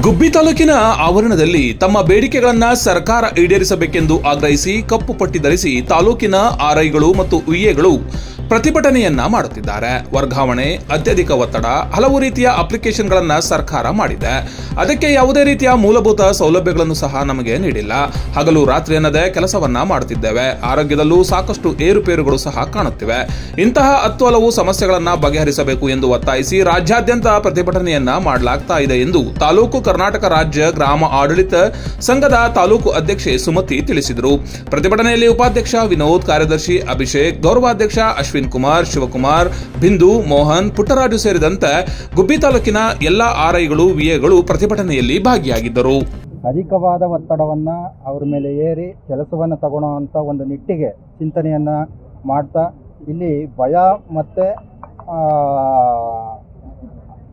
ಗುಬ್ಬಿ ತಾಲೂಕಿನ ಆವರಣದಲ್ಲಿ ತಮ್ಮ ಬೇಡಿಕೆಗಳನ್ನು ಸರ್ಕಾರ ಈಡೇರಿಸಬೇಕೆಂದು ಆಗ್ರಹಿಸಿ ಕಪ್ಪು ಪಟ್ಟಿ ಧರಿಸಿ ತಾಲೂಕಿನ ಆರ್ಐಗಳು ಮತ್ತು ವಿಎಗಳು ಪ್ರತಿಭಟನೆಯನ್ನ ಮಾಡುತ್ತಿದ್ದಾರೆ. ವರ್ಗಾವಣೆ, ಅತ್ಯಧಿಕ ಒತ್ತಡ, ಹಲವು ರೀತಿಯ ಅಪ್ಲಿಕೇಶನ್ಗಳನ್ನ ಸರ್ಕಾರ ಮಾಡಿದೆ. ಅದಕ್ಕೆ ಯಾವುದೇ ರೀತಿಯ ಮೂಲಭೂತ ಸೌಲಭ್ಯಗಳನ್ನು ಸಹ ನಮಗೆ ನೀಡಿಲ್ಲ. ಹಗಲು ರಾತ್ರಿ ಅನ್ನದೇ ಕೆಲಸವನ್ನ ಮಾಡುತ್ತಿದ್ದೇವೆ. ಆರೋಗ್ಯದಲ್ಲೂ ಸಾಕಷ್ಟು ಏರುಪೇರುಗಳು ಸಹ ಕಾಣುತ್ತಿವೆ. ಇಂತಹ ಹಲವು ಸಮಸ್ಯೆಗಳನ್ನ ಬಗೆಹರಿಸಬೇಕು ಎಂದು ಒತ್ತಾಯಿಸಿ ರಾಜ್ಯಾದ್ಯಂತ ಪ್ರತಿಭಟನೆಯನ್ನ ಮಾಡಲಾಗ್ತಾ ಇದೆ ಎಂದು ತಾಲೂಕು ಕರ್ನಾಟಕ ರಾಜ್ಯ ಗ್ರಾಮ ಆಡಳಿತ ಸಂಘದ ತಾಲೂಕು ಅಧ್ಯಕ್ಷೆ ಸುಮತಿ ತಿಳಿಸಿದರು. ಪ್ರತಿಭಟನೆಯಲ್ಲಿ ಉಪಾಧ್ಯಕ್ಷ ವಿನೋದ್, ಕಾರ್ಯದರ್ಶಿ ಅಭಿಷೇಕ್, ಗೌರವಾಧ್ಯಕ್ಷ ಅಶ್ವಿನ್ ಕುಮಾರ್, ಶಿವಕುಮಾರ್, ಬಿಂದು, ಮೋಹನ್, ಪುಟ್ಟರಾಜು ಸೇರಿದಂತೆ ಗುಬ್ಬಿ ತಾಲೂಕಿನ ಎಲ್ಲಾ ಆರ್ಐಗಳು, ವಿಎಗಳು ಪ್ರತಿಭಟನೆಯಲ್ಲಿ ಭಾಗಿಯಾಗಿದ್ದರು. ಅಧಿಕವಾದ ಒತ್ತಡವನ್ನು ಅವರ ಮೇಲೆ ಏರಿ ಕೆಲಸವನ್ನು ತಗೊಳ್ಳೋವಂಥ ಒಂದು ನಿಟ್ಟಿಗೆ ಚಿಂತನೆಯನ್ನು ಮಾಡ್ತಾ ಇಲ್ಲಿ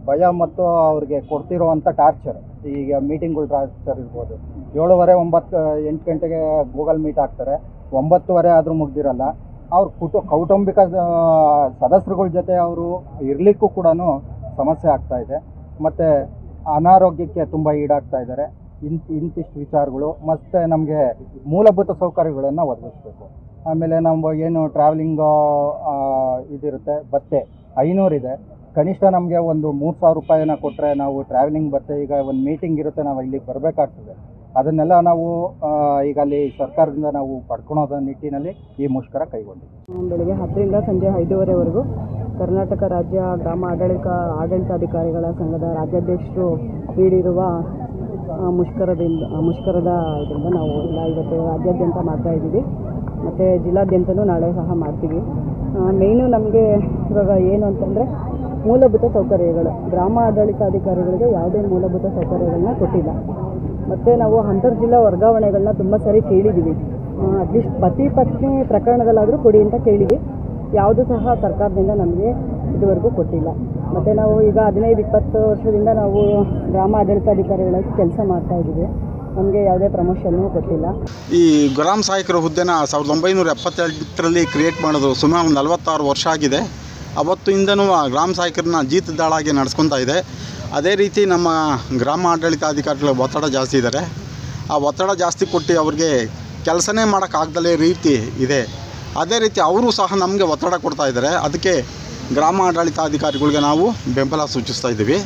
ಭಯ ಮತ್ತು ಅವ್ರಿಗೆ ಕೊಡ್ತಿರೋವಂಥ ಟಾರ್ಚರ್, ಈಗ ಮೀಟಿಂಗ್ಗಳು ಟಾರ್ಚರ್ ಇರ್ಬೋದು. 7:30, 9, 8 ಗಂಟೆಗೆ ಗೂಗಲ್ ಮೀಟ್ ಆಗ್ತಾರೆ, 9:30 ಆದರೂ ಮುಗ್ದಿರಲ್ಲ. ಅವ್ರ ಕೌಟುಂಬಿಕ ಸದಸ್ಯರುಗಳ ಜೊತೆ ಅವರು ಇರಲಿಕ್ಕೂ ಕೂಡ ಸಮಸ್ಯೆ ಆಗ್ತಾಯಿದೆ. ಮತ್ತು ಅನಾರೋಗ್ಯಕ್ಕೆ ತುಂಬ ಈಡಾಗ್ತಾ ಇದ್ದಾರೆ. ಇಂತಿಷ್ಟು ವಿಚಾರಗಳು. ಮತ್ತು ನಮಗೆ ಮೂಲಭೂತ ಸೌಕರ್ಯಗಳನ್ನು ಒದಗಿಸ್ಬೇಕು. ಆಮೇಲೆ ನಾವು ಏನು ಟ್ರಾವೆಲಿಂಗ್ ಇದಿರುತ್ತೆ, ಭತ್ಯೆ 500 ಇದೆ. ಕನಿಷ್ಠ ನಮಗೆ ಒಂದು 3,000 ರೂಪಾಯಿನ ಕೊಟ್ಟರೆ ನಾವು ಟ್ರಾವೆಲಿಂಗ್ ಭತ್ಯೆ, ಈಗ ಒಂದು ಮೀಟಿಂಗ್ ಇರುತ್ತೆ, ನಾವು ಇಲ್ಲಿಗೆ ಬರಬೇಕಾಗ್ತದೆ. ಅದನ್ನೆಲ್ಲ ನಾವು ಈಗ ಅಲ್ಲಿ ಸರ್ಕಾರದಿಂದ ನಾವು ಪಡ್ಕೊಳೋದ ನಿಟ್ಟಿನಲ್ಲಿ ಈ ಮುಷ್ಕರ ಕೈಗೊಂಡಿದ್ದೀವಿ. ಬೆಳಗ್ಗೆ 10ರಿಂದ ಸಂಜೆ 5:30ವರೆಗೂ ಕರ್ನಾಟಕ ರಾಜ್ಯ ಗ್ರಾಮ ಆಡಳಿತಾಧಿಕಾರಿಗಳ ಸಂಘದ ರಾಜ್ಯಾಧ್ಯಕ್ಷರು ನೀಡಿರುವ ಮುಷ್ಕರದ ಇದರಿಂದ ನಾವು ಎಲ್ಲ ಇವತ್ತು ರಾಜ್ಯಾದ್ಯಂತ ಮಾಡ್ತಾಯಿದ್ದೀವಿ. ಮತ್ತು ಜಿಲ್ಲಾದ್ಯಂತನೂ ನಾಳೆ ಸಹ ಮಾಡ್ತೀವಿ. ಮೇಯ್ನು ನಮಗೆ ಇವಾಗ ಏನು ಅಂತಂದರೆ ಮೂಲಭೂತ ಸೌಕರ್ಯಗಳು, ಗ್ರಾಮ ಆಡಳಿತಾಧಿಕಾರಿಗಳಿಗೆ ಯಾವುದೇ ಮೂಲಭೂತ ಸೌಕರ್ಯಗಳನ್ನ ಕೊಟ್ಟಿಲ್ಲ. ಮತ್ತು ನಾವು ಅಂತರ್ಜಿಲ್ಲಾ ವರ್ಗಾವಣೆಗಳನ್ನ ತುಂಬ ಸರಿ ಕೇಳಿದ್ದೀವಿ. ಅಟ್ಲೀಸ್ಟ್ ಪತಿ ಪತ್ನಿ ಪ್ರಕರಣದಲ್ಲಾದರೂ ಕೊಡಿ ಅಂತ ಕೇಳಿದ್ವಿ. ಯಾವುದೂ ಸಹ ಸರ್ಕಾರದಿಂದ ನಮಗೆ ಇದುವರೆಗೂ ಕೊಟ್ಟಿಲ್ಲ. ಮತ್ತು ನಾವು ಈಗ 15-20 ವರ್ಷದಿಂದ ನಾವು ಗ್ರಾಮ ಆಡಳಿತಾಧಿಕಾರಿಗಳಾಗಿ ಕೆಲಸ ಮಾಡ್ತಾಯಿದ್ದೀವಿ. ನಮಗೆ ಯಾವುದೇ ಪ್ರಮೋಷನ್ನು ಕೊಟ್ಟಿಲ್ಲ. ಈ ಗ್ರಾಮ ಸಹಾಯಕರ ಹುದ್ದೆನ 1978ರಲ್ಲಿ ಕ್ರಿಯೇಟ್ ಮಾಡೋದು ಸುಮಾರು 46 ವರ್ಷ ಆಗಿದೆ. ಅವತ್ತಿಂದನೂ ಗ್ರಾಮ ಸಹಾಯಕರನ್ನ ಜೀತದಾಳಾಗಿ ನಡೆಸ್ಕೊತಾ ಇದೆ. ಅದೇ ರೀತಿ ನಮ್ಮ ಗ್ರಾಮ ಆಡಳಿತಾಧಿಕಾರಿಗಳ ಒತ್ತಡ ಜಾಸ್ತಿ ಇದ್ದಾರೆ. ಆ ಒತ್ತಡ ಜಾಸ್ತಿ ಕೊಟ್ಟು ಅವ್ರಿಗೆ ಕೆಲಸನೇ ಮಾಡೋಕ್ಕಾಗ್ದಲೇ ರೀತಿ ಇದೆ. ಅದೇ ರೀತಿ ಅವರು ಸಹ ನಮಗೆ ಒತ್ತಡ ಕೊಡ್ತಾ ಇದ್ದಾರೆ. ಅದಕ್ಕೆ ಗ್ರಾಮ ಆಡಳಿತಾಧಿಕಾರಿಗಳಿಗೆ ನಾವು ಬೆಂಬಲ ಸೂಚಿಸ್ತಾ ಇದ್ದೀವಿ.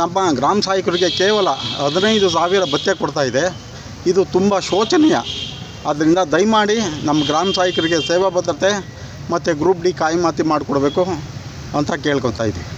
ನಮ್ಮ ಗ್ರಾಮ ಸಹಾಯಕರಿಗೆ ಕೇವಲ 15,000 ಭತ್ಯೆ ಕೊಡ್ತಾ ಇದೆ. ಇದು ತುಂಬ ಶೋಚನೀಯ. ಆದ್ದರಿಂದ ದಯಮಾಡಿ ನಮ್ಮ ಗ್ರಾಮ ಸಹಾಯಕರಿಗೆ ಸೇವಾ ಭದ್ರತೆ ಮತ್ತು ಗ್ರೂಪ್ ಡಿ ಕಾಯಿಮಾತಿ ಮಾಡಿಕೊಡ್ಬೇಕು ಅಂತ ಕೇಳ್ಕೊತಾ ಇದ್ದೀವಿ.